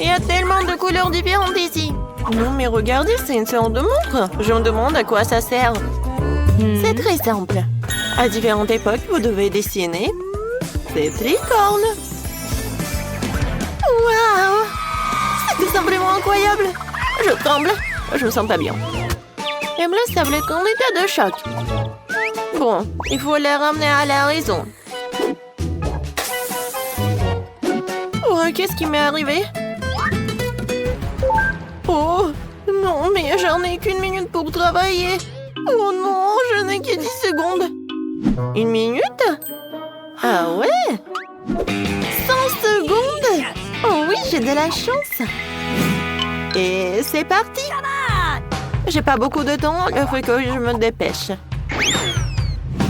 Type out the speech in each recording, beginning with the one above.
Il y a tellement de couleurs différentes ici. Non, mais regardez, c'est une sorte de montre. Je me demande à quoi ça sert. C'est très simple. À différentes époques, vous devez dessiner des licornes. Waouh! C'est tout simplement incroyable. Je tremble. Je me sens pas bien. Emma semble être en état de choc. Bon, il faut les ramener à la raison. Oh, qu'est-ce qui m'est arrivé? Oh, non, mais j'en ai qu'une minute pour travailler. Oh non, je n'ai que 10 secondes. Une minute? Ah ouais? 100 secondes? Oh oui, j'ai de la chance. Et c'est parti. J'ai pas beaucoup de temps, il faut que je me dépêche.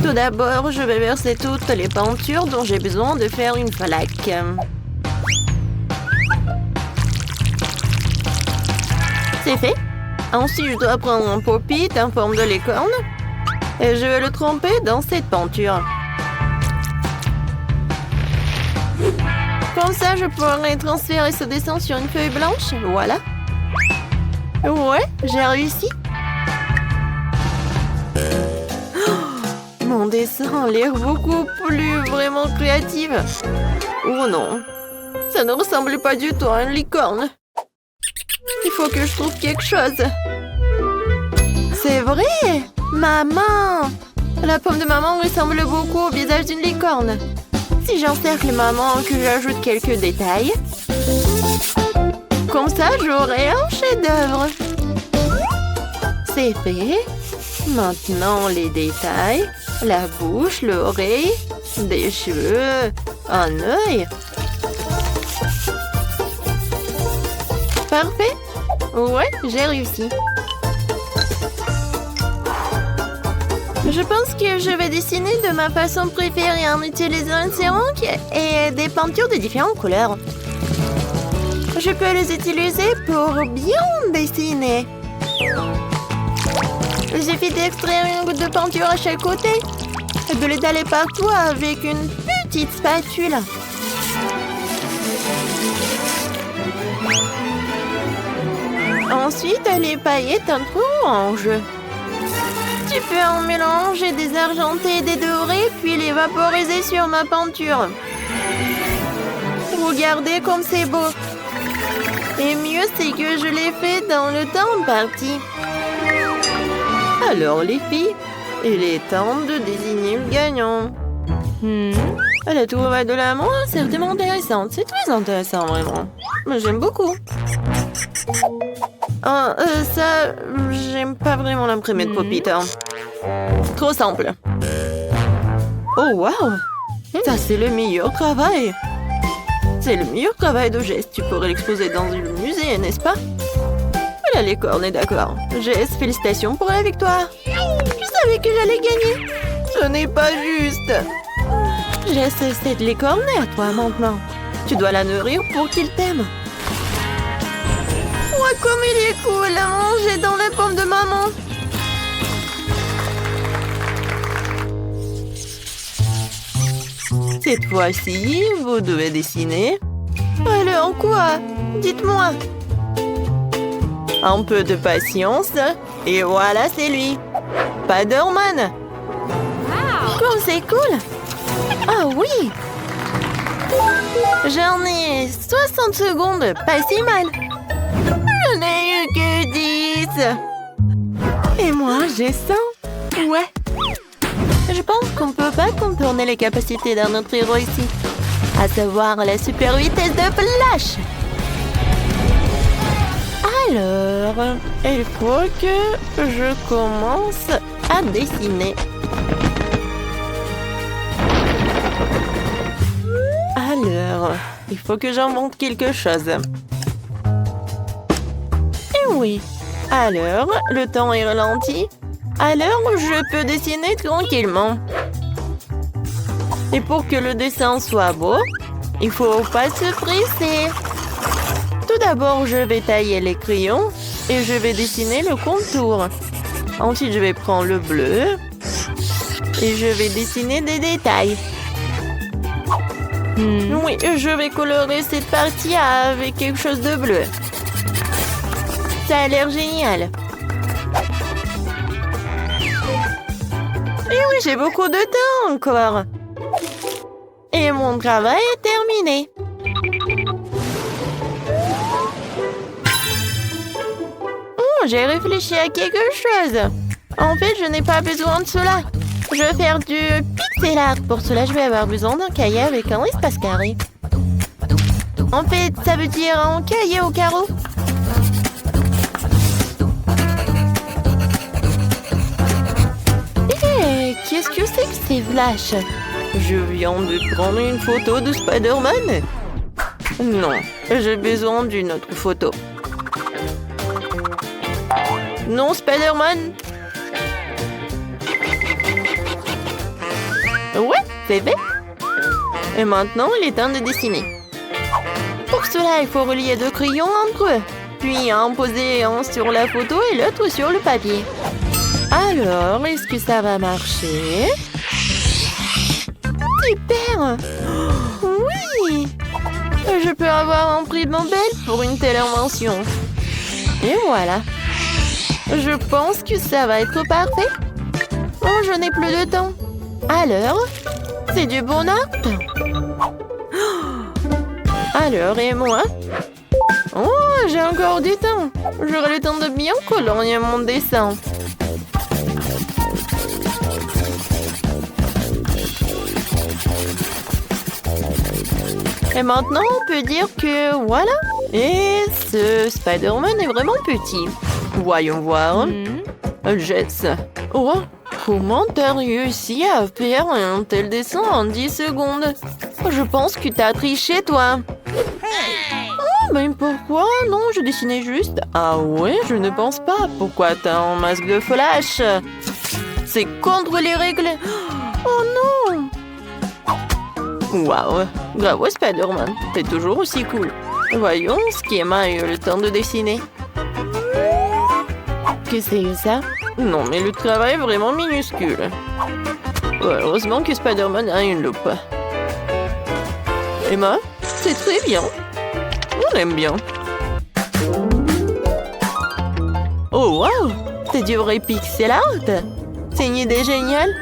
Tout d'abord, je vais verser toutes les peintures dont j'ai besoin de faire une flaque. C'est fait. Ensuite, je dois prendre un pop-it en forme de licorne et je vais le tremper dans cette peinture. Comme ça, je pourrai transférer ce dessin sur une feuille blanche. Voilà. Ouais, j'ai réussi. Oh, mon dessin a l'air beaucoup plus vraiment créatif. Oh non, ça ne ressemble pas du tout à une licorne. Il faut que je trouve quelque chose. C'est vrai! Maman! La pomme de maman ressemble beaucoup au visage d'une licorne. Si j'encercle maman, que j'ajoute quelques détails. Comme ça, j'aurai un chef-d'œuvre. C'est fait. Maintenant, les détails. La bouche, l'oreille, des cheveux, un œil. Parfait. Ouais, j'ai réussi. Je pense que je vais dessiner de ma façon préférée en utilisant un céramique et des peintures de différentes couleurs. Je peux les utiliser pour bien dessiner. Il suffit d'extraire une goutte de peinture à chaque côté et de l'étaler partout avec une petite spatule. Ensuite, les paillettes un peu orange. Tu peux en mélanger des argentés et des dorés, puis les vaporiser sur ma peinture. Regardez comme c'est beau. Et mieux, c'est que je l'ai fait dans le temps imparti. Alors, les filles, il est temps de désigner le gagnant. La trouvaille de l'amour est certainement intéressante. C'est très intéressant, vraiment. J'aime beaucoup. Ça, j'aime pas vraiment l'imprimé de pop-it. Trop simple. Oh, wow! Ça, c'est le meilleur travail. C'est le meilleur travail de geste. Tu pourrais l'exposer dans un musée, n'est-ce pas? Voilà, les cornes, d'accord. Jess, félicitations pour la victoire. Je savais que j'allais gagner. Ce n'est pas juste. Jess, cette licorne est à toi maintenant. Tu dois la nourrir pour qu'il t'aime. Ouais, comme il est cool à manger dans la pomme de maman. Cette fois-ci, vous devez dessiner. Alors quoi? Dites-moi. Un peu de patience. Et voilà, c'est lui. Spider-Man. Comme c'est cool. Ah oui. J'en ai 60 secondes. Pas si mal. Je n'ai eu que 10. Et moi, j'ai 100. Ouais. Je pense qu'on ne peut pas contourner les capacités d'un autre héros ici. À savoir la super vitesse de Flash. Alors, il faut que je commence à dessiner. Alors, il faut que j'invente quelque chose. Et oui. Alors, le temps est ralenti. Alors, je peux dessiner tranquillement. Et pour que le dessin soit beau, il faut pas se presser. Tout d'abord, je vais tailler les crayons et je vais dessiner le contour. Ensuite, je vais prendre le bleu et je vais dessiner des détails. Oui, je vais colorer cette partie avec quelque chose de bleu. Ça a l'air génial. Et oui, j'ai beaucoup de temps encore. Et mon travail est terminé. Oh, j'ai réfléchi à quelque chose. En fait, je n'ai pas besoin de cela. Je vais faire du pixel art. Pour cela, je vais avoir besoin d'un cahier avec un espace carré. En fait, ça veut dire un cahier au carreau. Hé, qu'est-ce que c'est que ces flashs? Je viens de prendre une photo de Spider-Man. Non, j'ai besoin d'une autre photo. Non, Spider-Man. Ouais, c'est fait. Et maintenant, il est temps de dessiner. Pour cela, il faut relier deux crayons entre eux. Puis en poser un sur la photo et l'autre sur le papier. Alors, est-ce que ça va marcher? Super! Oui! Je peux avoir un prix Nobel pour une telle invention. Et voilà. Je pense que ça va être parfait. Oh, je n'ai plus de temps. Alors, c'est du bon art. Alors, et moi? Oh, j'ai encore du temps. J'aurai le temps de bien colorier mon dessin. Et maintenant, on peut dire que voilà. Et ce Spider-Man est vraiment petit. Voyons voir. Jess. Oh, comment t'as réussi à faire un tel dessin en 10 secondes? Je pense que t'as triché, toi. Oh, mais pourquoi? Non, je dessinais juste. Ah ouais, je ne pense pas. Pourquoi t'as un masque de flash? C'est contre les règles. Oh non! Waouh! Bravo, Spider-Man. T'es toujours aussi cool. Voyons, Schema a eu le temps de dessiner. Qu'est-ce que c'est ça? Non, mais le travail est vraiment minuscule. Ouais, heureusement que Spider-Man a une loupe. Emma, c'est très bien. On aime bien. Oh, waouh! C'est du vrai pixel art! C'est une idée géniale!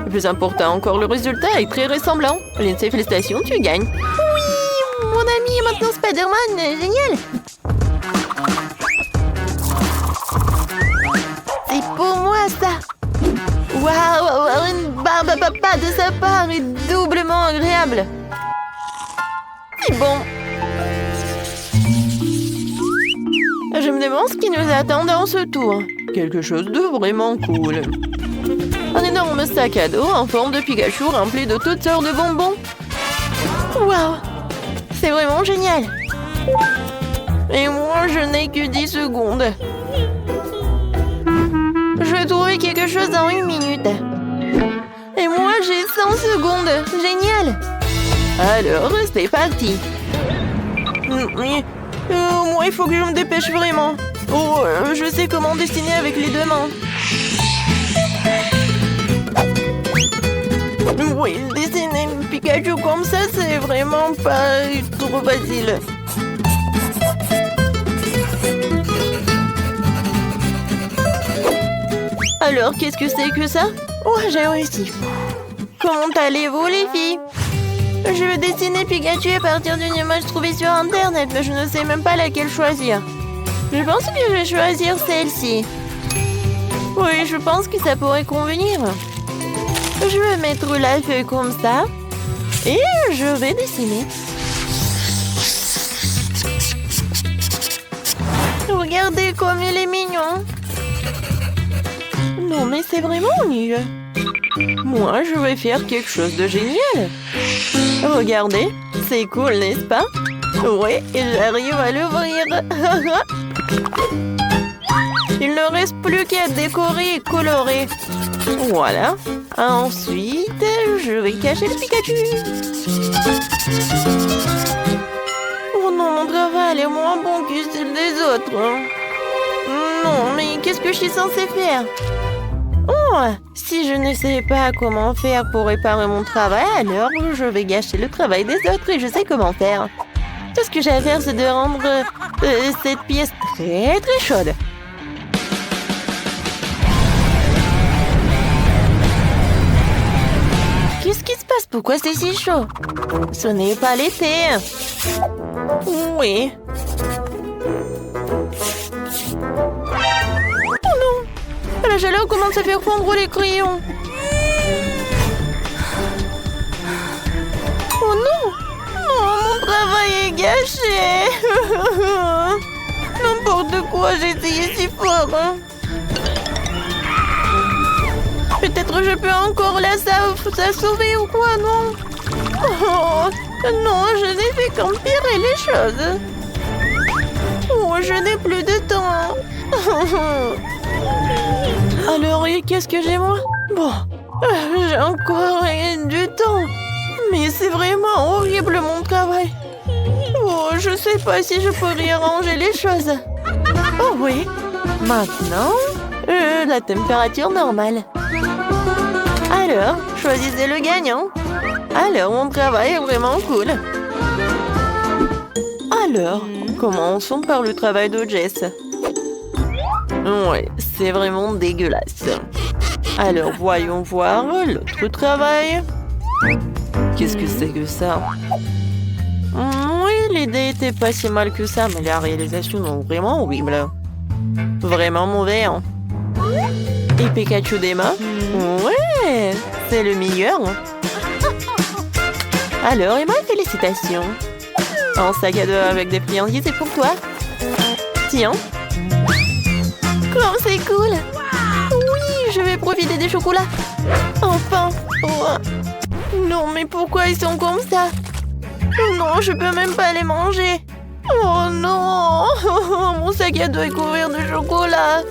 Le plus important encore, le résultat est très ressemblant. Lindsay, félicitations, tu gagnes. Oui, mon ami est maintenant Spider-Man. Génial! C'est pour moi, ça! Waouh, avoir une barbe à papa de sa part est doublement agréable. C'est bon. Je me demande ce qui nous attend dans ce tour. Quelque chose de vraiment cool. Un énorme sac à dos en forme de Pikachu rempli de toutes sortes de bonbons. Waouh! C'est vraiment génial! Et moi, je n'ai que 10 secondes. Je vais trouver quelque chose dans 1 minute. Et moi, j'ai 100 secondes. Génial! Alors, c'est parti. Moi, il faut que je me dépêche vraiment. Oh, je sais comment dessiner avec les deux mains. Oui, dessiner un Pikachu comme ça, c'est vraiment pas trop facile. Alors, qu'est-ce que c'est que ça? Oh, j'ai réussi. Comment allez-vous, les filles? Je vais dessiner Pikachu à partir d'une image trouvée sur Internet, mais je ne sais même pas laquelle choisir. Je pense que je vais choisir celle-ci. Oui, je pense que ça pourrait convenir. Je vais mettre la feuille comme ça. Et je vais dessiner. Regardez comme il est mignon. Non, mais c'est vraiment nul. Moi, je vais faire quelque chose de génial. Regardez, c'est cool, n'est-ce pas? Oui, et j'arrive à l'ouvrir. Il ne reste plus qu'à décorer et colorer. Voilà. Ensuite, je vais cacher le Pikachu. Oh non, mon travail est moins bon que celui des autres. Non, mais qu'est-ce que je suis censée faire? Oh, Oh, si je ne sais pas comment faire pour réparer mon travail, alors je vais gâcher le travail des autres et je sais comment faire. Tout ce que j'ai à faire, c'est de rendre cette pièce très très chaude. Qu'est-ce qui se passe? Pourquoi c'est si chaud? Ce n'est pas l'été. Oui. Oh non! La chaleur commence à faire fondre les crayons. Oh non! Oh, mon travail est gâché. N'importe quoi, j'ai essayé si fort. Peut-être je peux encore la sauver ou quoi, non? Oh, non, je n'ai fait qu'empirer les choses. Oh, je n'ai plus de temps. Alors, qu'est-ce que j'ai, moi? Bon, j'ai encore rien du temps. Mais c'est vraiment horrible, mon travail. Oh, je sais pas si je pourrais arranger les choses. Oh oui, maintenant, la température normale. Alors, choisissez le gagnant. Alors, mon travail est vraiment cool. Alors, commençons par le travail de Jess. Ouais, c'est vraiment dégueulasse. Alors, voyons voir l'autre travail. Qu'est-ce que c'est que ça? Oui, l'idée était pas si mal que ça, mais la réalisation est vraiment horrible. Vraiment mauvais, hein? Et Pikachu d'Emma? Ouais, c'est le meilleur. Alors, Emma, félicitations. Un sac à dos avec des friandises, c'est pour toi. Tiens. Comme c'est cool. Oui, je vais profiter des chocolats. Enfin. Oh. Non, mais pourquoi ils sont comme ça? Non, je peux même pas les manger. Oh non. Mon sac à dos est couvert de chocolat.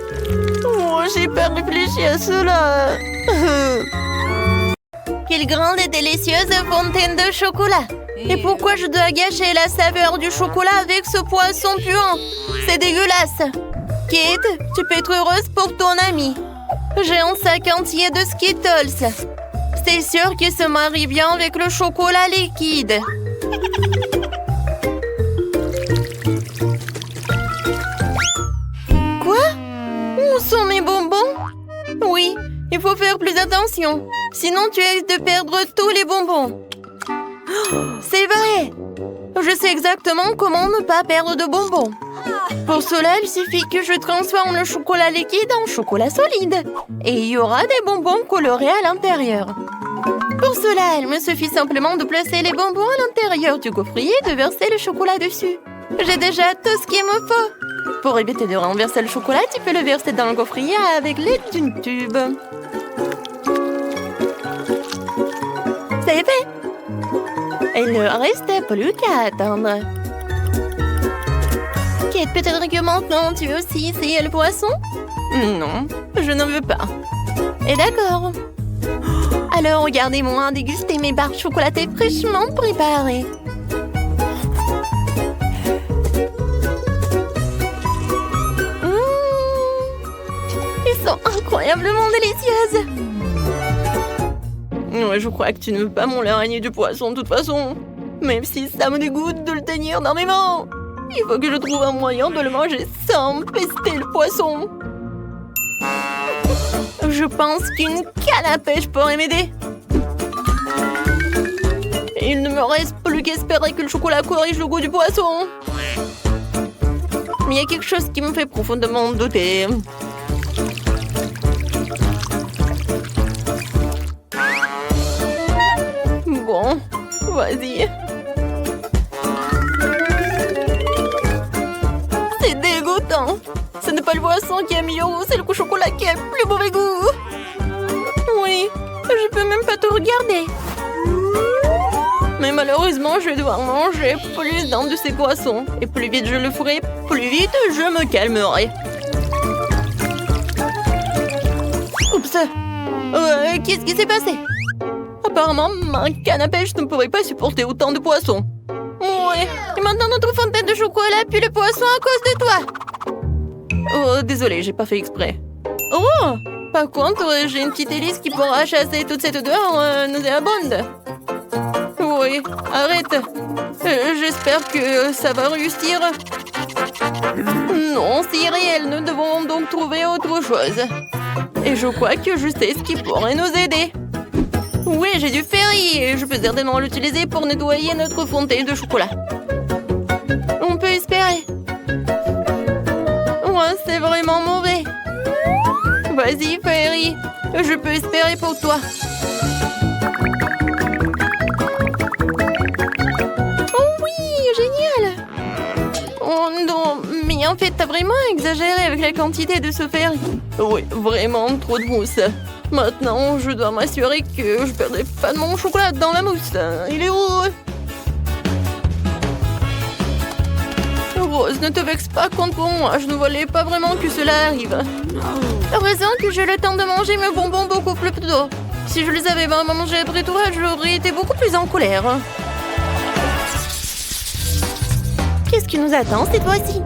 Oh, j'ai pas réfléchi à cela. Quelle grande et délicieuse fontaine de chocolat. Et pourquoi je dois gâcher la saveur du chocolat avec ce poisson puant? C'est dégueulasse. Kate, tu peux être heureuse pour ton ami. J'ai un sac entier de Skittles. C'est sûr qu'il se marie bien avec le chocolat liquide. Quoi? Où sont mes bonbons? Oui, il faut faire plus attention. Sinon, tu risques de perdre tous les bonbons. C'est vrai! Je sais exactement comment ne pas perdre de bonbons. Pour cela, il suffit que je transforme le chocolat liquide en chocolat solide. Et il y aura des bonbons colorés à l'intérieur. Pour cela, il me suffit simplement de placer les bonbons à l'intérieur du gaufrier et de verser le chocolat dessus. J'ai déjà tout ce qu'il me faut. Pour éviter de renverser le chocolat, tu peux le verser dans le gaufrier avec l'aide d'une tube. C'est fait! Il ne reste plus qu'à attendre. Kate, peut-être que maintenant tu veux aussi essayer le poisson? Non, je n'en veux pas. Et d'accord. Alors regardez-moi déguster mes barres chocolatées fraîchement préparées. Ils sont incroyablement délicieuses. Ouais, je crois que tu ne veux pas mon l'araignée du poisson de toute façon. Même si ça me dégoûte de le tenir dans mes mains. Il faut que je trouve un moyen de le manger sans pester le poisson. Je pense qu'une canne à pêche pourrait m'aider. Il ne me reste plus qu'espérer que le chocolat corrige le goût du poisson. Mais il y a quelque chose qui me fait profondément douter. Bon, vas-y. C'est dégoûtant. Ce n'est pas le poisson qui a meilleur goût, c'est le chocolat qui a le plus mauvais goût. Oui, je peux même pas te regarder. Mais malheureusement, je vais devoir manger plus d'un de ces poissons. Et plus vite je le ferai, plus vite je me calmerai. Oups. Qu'est-ce qui s'est passé? Apparemment, ma canne à pêche ne pourrait pas supporter autant de poissons. Ouais, et maintenant notre fontaine de chocolat pue le poisson à cause de toi. Oh, désolé, j'ai pas fait exprès. Oh, Par contre, j'ai une petite hélice qui pourra chasser toute cette odeur nauséabonde. Oui, arrête. J'espère que ça va réussir. Non, c'est irréel. Nous devons donc trouver autre chose. Et je crois que je sais ce qui pourrait nous aider. Oui, j'ai du ferry et je peux certainement l'utiliser pour nettoyer notre fontaine de chocolat. On peut espérer. Ouais, c'est vraiment mauvais. Vas-y, Ferry. Je peux espérer pour toi. Oh oui, génial. Oh non, mais en fait, t'as vraiment exagéré avec la quantité de ce Ferry. Oui, vraiment trop de mousse. Maintenant, je dois m'assurer que je perdrai pas de mon chocolat dans la mousse. Il est où? Rose, ne te vexe pas contre moi. Je ne voulais pas vraiment que cela arrive. Heureusement que j'ai le temps de manger mes bonbons beaucoup plus tôt. Si je les avais vraiment mangés après toi, j'aurais été beaucoup plus en colère. Qu'est-ce qui nous attend cette fois-ci?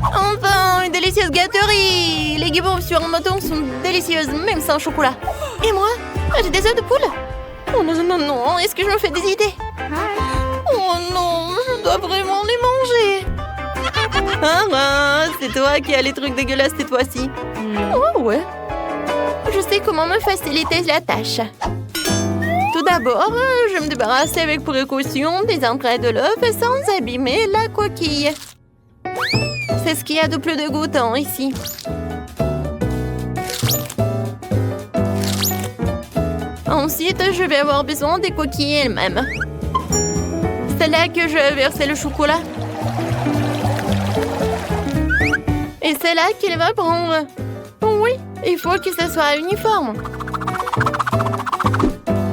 Enfin, une délicieuse gâterie! Les guimauves sur un bâton sont délicieuses, même sans chocolat. Et moi? J'ai des œufs de poule? Oh non, non, non, est-ce que je me fais des idées? Oh non, je dois vraiment les manger. Ah, c'est toi qui as les trucs dégueulasses cette fois-ci. Oh ouais. Je sais comment me faciliter la tâche. Tout d'abord, je me débarrasse avec précaution des entrailles de l'œuf sans abîmer la coquille. C'est ce qu'il y a de plus dégoûtant ici. Ensuite, je vais avoir besoin des coquilles elles-mêmes. C'est là que je vais verser le chocolat. Et c'est là qu'il va prendre. Oui, il faut que ce soit uniforme.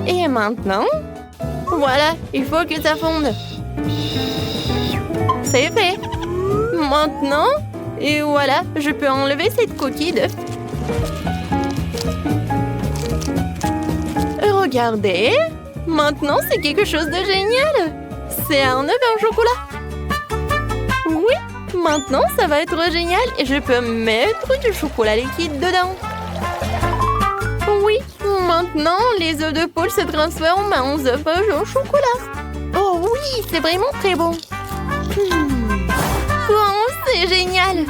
Et maintenant, voilà, il faut que ça fonde. C'est fait. Maintenant, et voilà, je peux enlever cette coquille d'œuf. Regardez, maintenant c'est quelque chose de génial. C'est un œuf en chocolat. Oui, maintenant ça va être génial et je peux mettre du chocolat liquide dedans. Oui, maintenant les œufs de poule se transforment en œufs au chocolat. Oh oui, c'est vraiment très bon. Oh, c'est génial.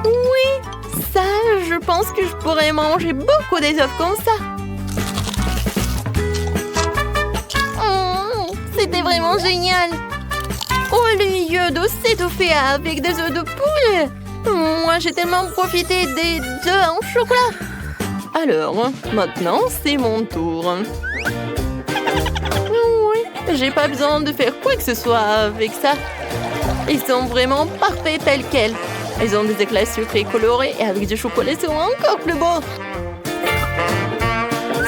Oui, ça, je pense que je pourrais manger beaucoup des œufs comme ça. C'était vraiment génial. Au lieu de s'étouffer avec des œufs de poule, moi j'ai tellement profité des œufs en chocolat. Alors, maintenant c'est mon tour. Oui, j'ai pas besoin de faire quoi que ce soit avec ça. Ils sont vraiment parfaits tels quels. Ils ont des éclats sucrés colorés et avec du chocolat ils sont encore plus beaux.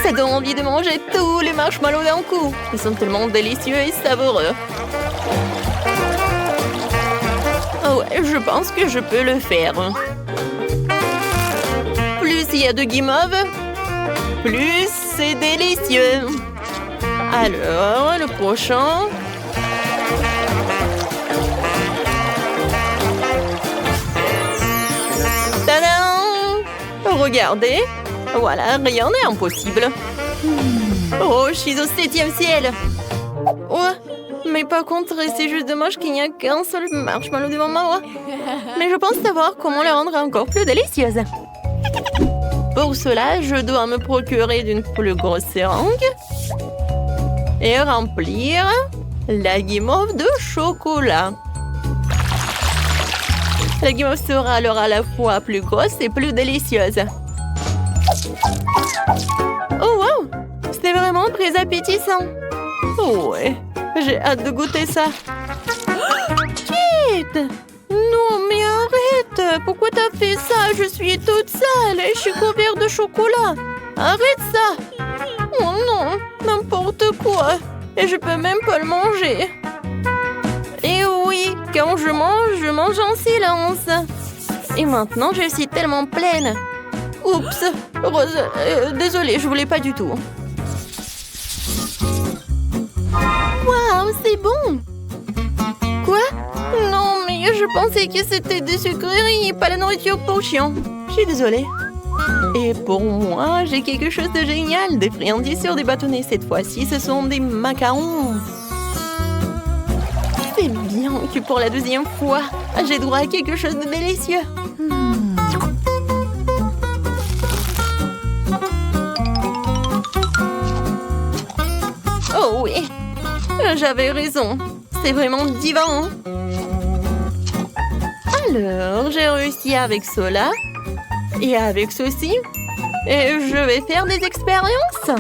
Ça donne envie de manger tous les marshmallows d'un coup. Ils sont tellement délicieux et savoureux. Oh ouais, je pense que je peux le faire. Plus il y a de guimauve, plus c'est délicieux. Alors, le prochain. Tadam! Regardez. Voilà, rien n'est impossible. Oh, je suis au 7e ciel. Oh, mais par contre, c'est juste dommage qu'il n'y a qu'un seul marshmallow devant moi. Mais je pense savoir comment le rendre encore plus délicieuse. Pour cela, je dois me procurer d'une plus grosse seringue et remplir la guimauve de chocolat. La guimauve sera alors à la fois plus grosse et plus délicieuse. Oh wow! C'est vraiment très appétissant. Oh ouais, j'ai hâte de goûter ça. Kate! Non mais arrête! Pourquoi t'as fait ça? Je suis toute sale et je suis couverte de chocolat. Arrête ça! Oh non, n'importe quoi. Et je peux même pas le manger. Et oui, quand je mange en silence. Et maintenant, je suis tellement pleine. Oups, Rose, désolée, je voulais pas du tout. Waouh, c'est bon. Quoi? Non, mais je pensais que c'était des sucreries et pas la nourriture potion. Je suis désolée. Et pour moi, j'ai quelque chose de génial. Des friandises sur des bâtonnets. Cette fois-ci, ce sont des macarons. C'est bien que pour la deuxième fois, j'ai droit à quelque chose de délicieux. Oh oui, j'avais raison. C'est vraiment divin. Alors, j'ai réussi avec cela et avec ceci. Et je vais faire des expériences.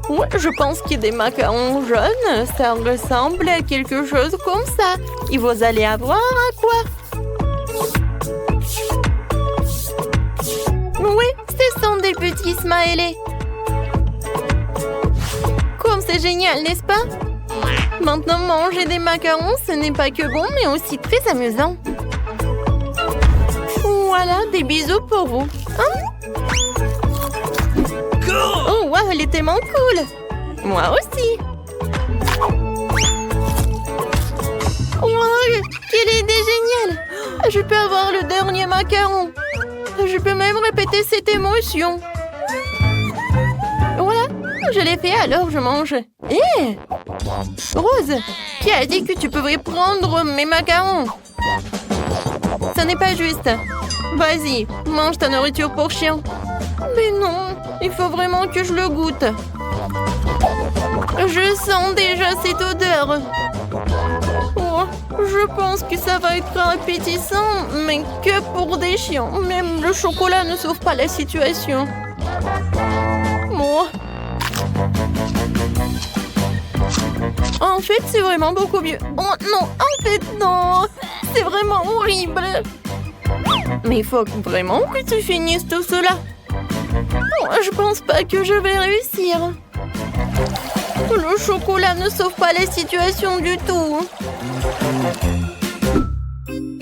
Ouais, je pense que des macarons jaunes, ça ressemble à quelque chose comme ça. Et vous allez avoir à quoi? Oui, ce sont des petits smileys. Comme c'est génial, n'est-ce pas? Maintenant, manger des macarons, ce n'est pas que bon, mais aussi très amusant. Voilà, des bisous pour vous. Hein? Oh, wow, elle est tellement cool. Moi aussi. Wow, quelle idée géniale. Je peux avoir le dernier macaron. Je peux même répéter cette émotion. Voilà, je l'ai fait, alors je mange. Hé! Rose, qui a dit que tu pouvais prendre mes macarons? Ce n'est pas juste. Vas-y, mange ta nourriture pour chien. Mais non, il faut vraiment que je le goûte. Je sens déjà cette odeur. Oh, je pense que ça va être appétissant, mais que pour des chiens. Même le chocolat ne sauve pas la situation. Oh. En fait, c'est vraiment beaucoup mieux. Oh non, en fait, non. C'est vraiment horrible. Mais il faut vraiment que tu finisses tout cela. Oh, je pense pas que je vais réussir. Le chocolat ne sauve pas la situation du tout.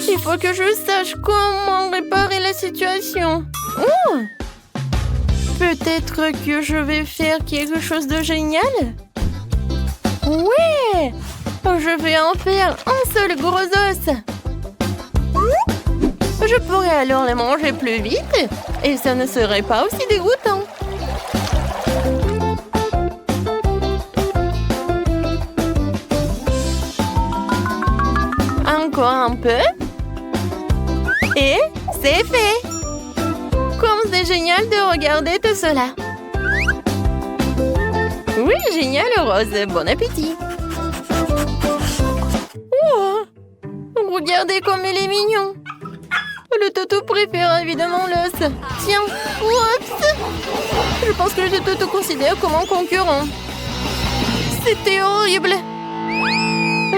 Il faut que je sache comment réparer la situation. Oh! Peut-être que je vais faire quelque chose de génial? Ouais! Je vais en faire un seul gros os. Je pourrais alors les manger plus vite et ça ne serait pas aussi dégoûtant. Encore un peu. Et c'est fait. Comme c'est génial de regarder tout cela. Oui, génial, Rose. Bon appétit. Oh, regardez comme il est mignon. Le toutou préfère évidemment l'os. Tiens, oups. Je pense que le toutou considère comme un concurrent. C'était horrible.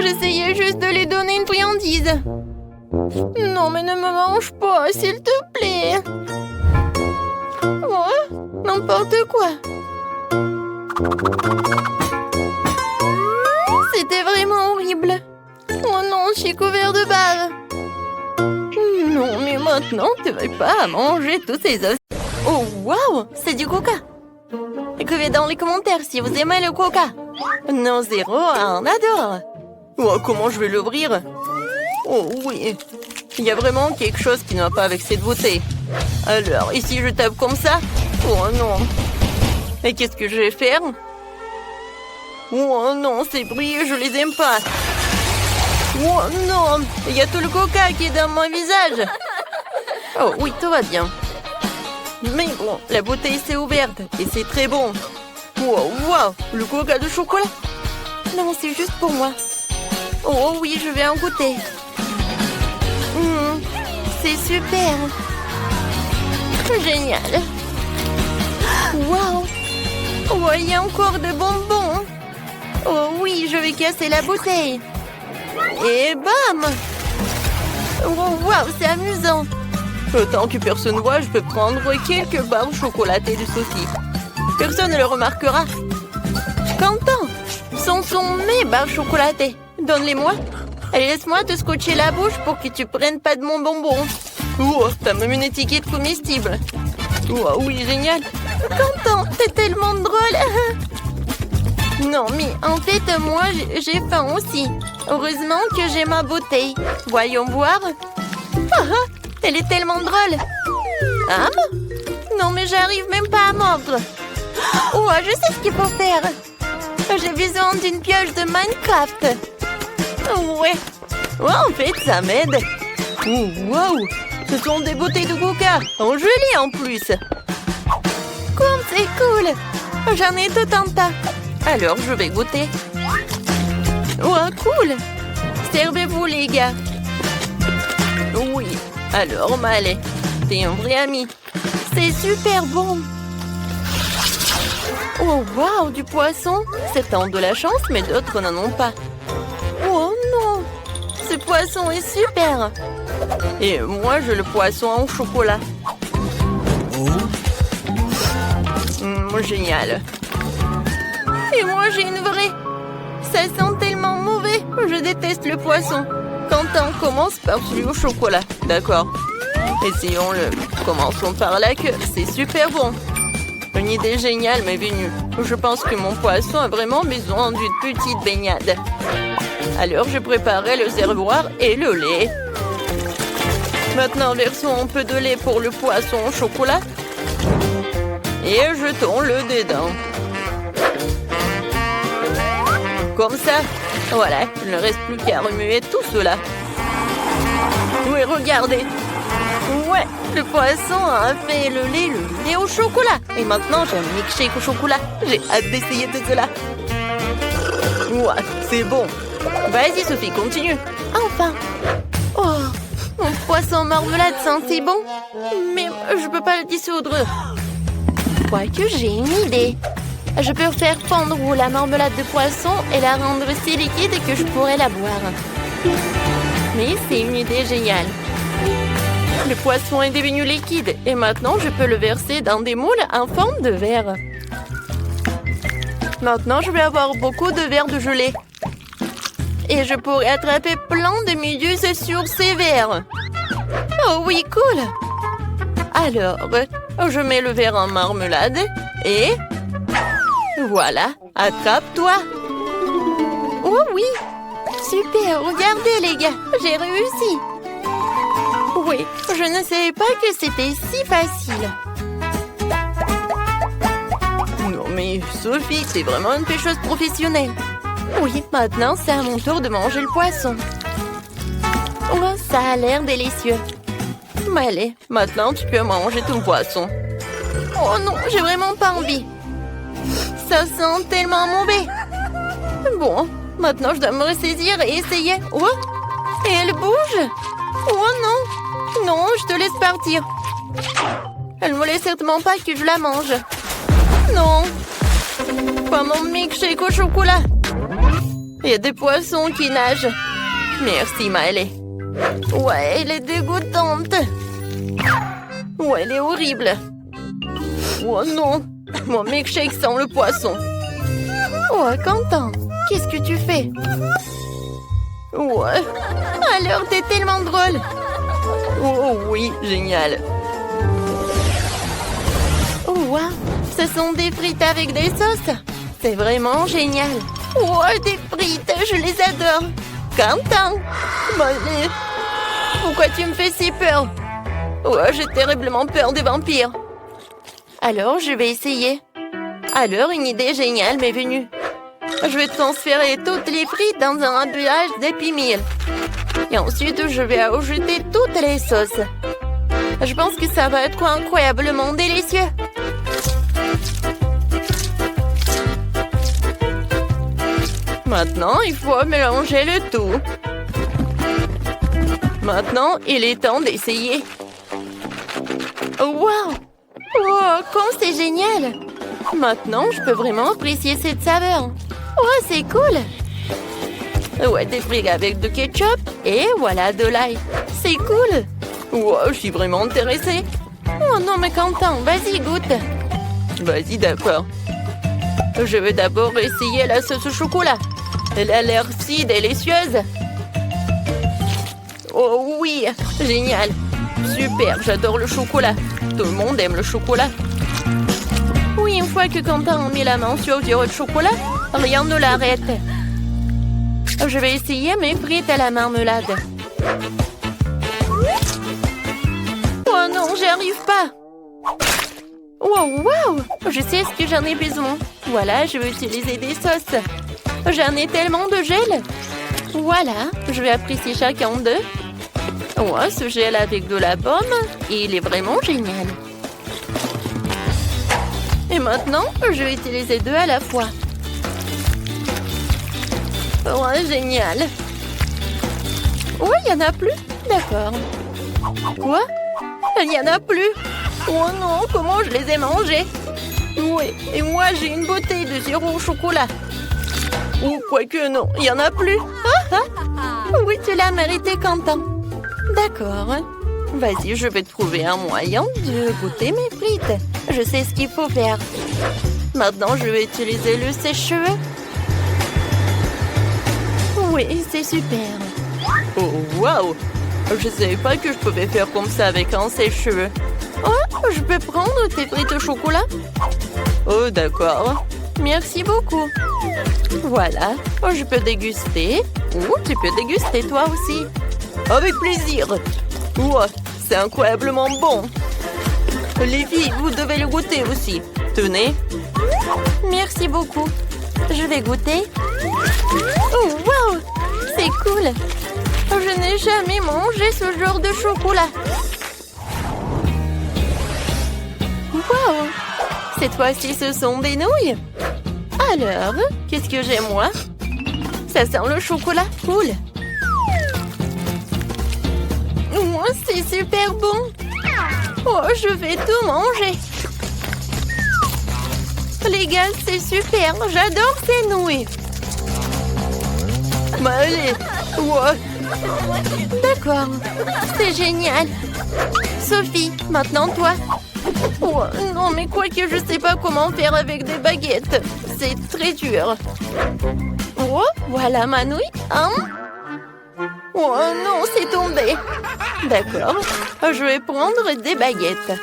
J'essayais juste de lui donner une friandise. Non, mais ne me mange pas, s'il te plaît. Oh, n'importe quoi. C'était vraiment horrible. Oh non, je suis couvert de bave. Non, mais maintenant, tu ne vas pas manger tous ces os. Oh, waouh, c'est du coca. Écrivez dans les commentaires si vous aimez le coca. Non, 0, on adore. Oh, comment je vais l'ouvrir? Oh oui, il y a vraiment quelque chose qui ne va pas avec cette bouteille. Alors, ici je tape comme ça? Oh non. Et qu'est-ce que je vais faire? Oh non, ces bruits, je les aime pas. Oh non, il y a tout le coca qui est dans mon visage. Oh oui, tout va bien. Mais bon, la bouteille s'est ouverte et c'est très bon. Wow, wow, le coca de chocolat. Non, c'est juste pour moi. Oh oui, je vais en goûter. C'est super. Génial. Wow. Oh, il y a encore de bonbons. Oh oui, je vais casser la bouteille. Et bam. Oh, wow, c'est amusant. Tant que personne ne voit, je peux prendre quelques barres chocolatées de ceci. Personne ne le remarquera. Quentin, ce sont mes barres chocolatées. Donne-les-moi. Allez, laisse-moi te scotcher la bouche pour que tu prennes pas de mon bonbon. Oh, t'as même une étiquette comestible. Oh, oui, génial. Quentin, t'es tellement drôle. Non, mais en fait, moi, j'ai faim aussi. Heureusement que j'ai ma bouteille. Voyons voir. Ah, elle est tellement drôle. Non, mais j'arrive même pas à mordre. Oh, je sais ce qu'il faut faire. J'ai besoin d'une pioche de Minecraft. Ouais. Oh, en fait, ça m'aide. Oh, wow. Ce sont des bouteilles de coca. En gelée en plus. Comme c'est cool. J'en ai tout un tas. Alors, je vais goûter. Oh, cool. Servez-vous, les gars. Oui. Alors, Malé, t'es un vrai ami. C'est super bon. Oh, wow, du poisson. Certains ont de la chance, mais d'autres n'en ont pas. Oh non, ce poisson est super. Et moi, j'ai le poisson en chocolat. Génial. Et moi, j'ai une vraie. Ça sent tellement mauvais. Je déteste le poisson. Quentin, commence par celui au chocolat. D'accord. Essayons-le. Commençons par la queue. C'est super bon. Une idée géniale m'est venue. Je pense que mon poisson a vraiment besoin d'une petite baignade. Alors, je préparais le réservoir et le lait. Maintenant, versons un peu de lait pour le poisson au chocolat. Et jetons-le dedans. Comme ça. Voilà, il ne reste plus qu'à remuer tout cela. Oui, regardez. Ouais, le poisson a fait le lait au chocolat. Et maintenant, j'ai un milkshake au chocolat. J'ai hâte d'essayer tout cela. Ouais, c'est bon. Vas-y, Sophie, continue. Enfin. Oh, mon poisson marmelade sent si bon. Mais je peux pas le dissoudre. Quoique, j'ai une idée. Je peux faire fondre la marmelade de poisson et la rendre si liquide que je pourrais la boire. Mais c'est une idée géniale. Le poisson est devenu liquide et maintenant je peux le verser dans des moules en forme de verre. Maintenant, je vais avoir beaucoup de verres de gelée. Et je pourrais attraper plein de méduses sur ces verres. Oh oui, cool! Alors, je mets le verre en marmelade et... Voilà, attrape-toi. Oh oui, super, regardez les gars, j'ai réussi. Oui, je ne savais pas que c'était si facile. Non mais Sophie, t'es vraiment une pêcheuse professionnelle. Oui, maintenant c'est à mon tour de manger le poisson. Oh, ça a l'air délicieux. Mais allez, maintenant tu peux manger ton poisson. Oh non, j'ai vraiment pas envie. Ça sent tellement mauvais. Bon, maintenant je dois me ressaisir et essayer. Oh, et elle bouge. Oh non. Non, je te laisse partir. Elle ne voulait certainement pas que je la mange. Non. Pas mon milkshake au chocolat. Il y a des poissons qui nagent. Merci, Maëlle. Ouais, elle est dégoûtante. Ouais, elle est horrible. Oh non. Mon milkshake sent le poisson. Oh, Quentin, qu'est-ce que tu fais? Ouais. Alors, t'es tellement drôle. Oh oui, génial. Oh, wow. Ce sont des frites avec des sauces. C'est vraiment génial. Oh, des frites, je les adore. Quentin, Molly, pourquoi tu me fais si peur? Oh, j'ai terriblement peur des vampires. Alors, je vais essayer. Alors, une idée géniale m'est venue. Je vais transférer toutes les frites dans un emballage d'Happy Meal. Et ensuite, je vais ajouter toutes les sauces. Je pense que ça va être incroyablement délicieux. Maintenant, il faut mélanger le tout. Maintenant, il est temps d'essayer. Wow! Wow, comme c'est génial! Maintenant, je peux vraiment apprécier cette saveur. Oh, c'est cool! Ouais, des frites avec du ketchup et voilà de l'ail. C'est cool! Wow, je suis vraiment intéressée. Oh non, mais Quentin, vas-y, goûte. Vas-y, d'accord. Je vais d'abord essayer la sauce au chocolat. Elle a l'air si délicieuse. Oh oui, génial. Super, j'adore le chocolat. Tout le monde aime le chocolat. Oui, une fois que Quentin a mis la main sur du chocolat, rien ne l'arrête. Je vais essayer mes frites à la marmelade. Oh non, j'y arrive pas. Wow, wow! Je sais ce que j'en ai besoin. Voilà, je vais utiliser des sauces. J'en ai tellement de gel. Voilà, je vais apprécier chacun d'eux. Oh, ce gel avec de la pomme, il est vraiment génial. Et maintenant, je vais utiliser deux à la fois. Oh, génial. Oh, il n'y en a plus? D'accord. Quoi? Il n'y en a plus? Oh non, comment je les ai mangés? Oui, et moi j'ai une bouteille de sirop au chocolat. Ou quoique non, il n'y en a plus. Ah, ah. Oui, tu l'as mérité, Quentin. D'accord. Vas-y, je vais trouver un moyen de goûter mes frites. Je sais ce qu'il faut faire. Maintenant, je vais utiliser le sèche-cheveux. Oui, c'est super. Oh, waouh! Je savais pas que je pouvais faire comme ça avec un sèche-cheveux. Oh, je peux prendre tes frites au chocolat? Oh, d'accord. Merci beaucoup. Voilà, oh, je peux déguster. Oh, tu peux déguster toi aussi. Avec plaisir. Oh, c'est incroyablement bon. Les filles, vous devez le goûter aussi. Tenez. Merci beaucoup. Je vais goûter. Oh, wow! C'est cool. Je n'ai jamais mangé ce genre de chocolat. Wow! Cette fois-ci, ce sont des nouilles. Alors, qu'est-ce que j'ai, moi? Ça sent le chocolat. Cool. Oh, c'est super bon. Oh, je vais tout manger. Les gars, c'est super. J'adore ces nouilles. Bah allez. Ouais. D'accord. C'est génial. Sophie, maintenant toi. Oh, non, mais quoi que je sais pas comment faire avec des baguettes. C'est très dur. Oh, voilà ma nouille. Hein? Oh non, c'est tombé. D'accord. Je vais prendre des baguettes.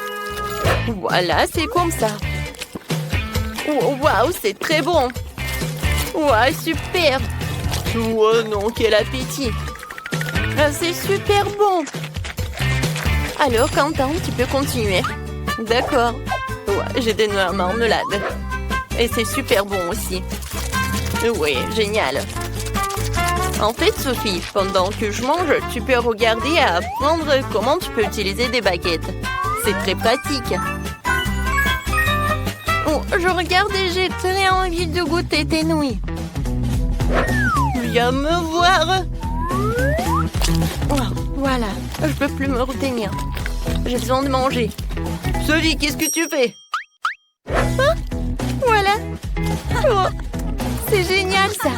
Voilà, c'est comme ça. Oh, waouh, c'est très bon. Waouh, super. Oh non, quel appétit. C'est super bon. Alors, Quentin, tu peux continuer. D'accord. Ouais, j'ai des noix à marmelade. Et c'est super bon aussi. Oui, génial. En fait, Sophie, pendant que je mange, tu peux regarder et apprendre comment tu peux utiliser des baguettes. C'est très pratique. Oh, je regarde et j'ai très envie de goûter tes nouilles. Viens me voir. Oh, voilà, je peux plus me retenir. J'ai besoin de manger. Sophie, qu'est-ce que tu fais? Ah, voilà. Oh, c'est génial ça.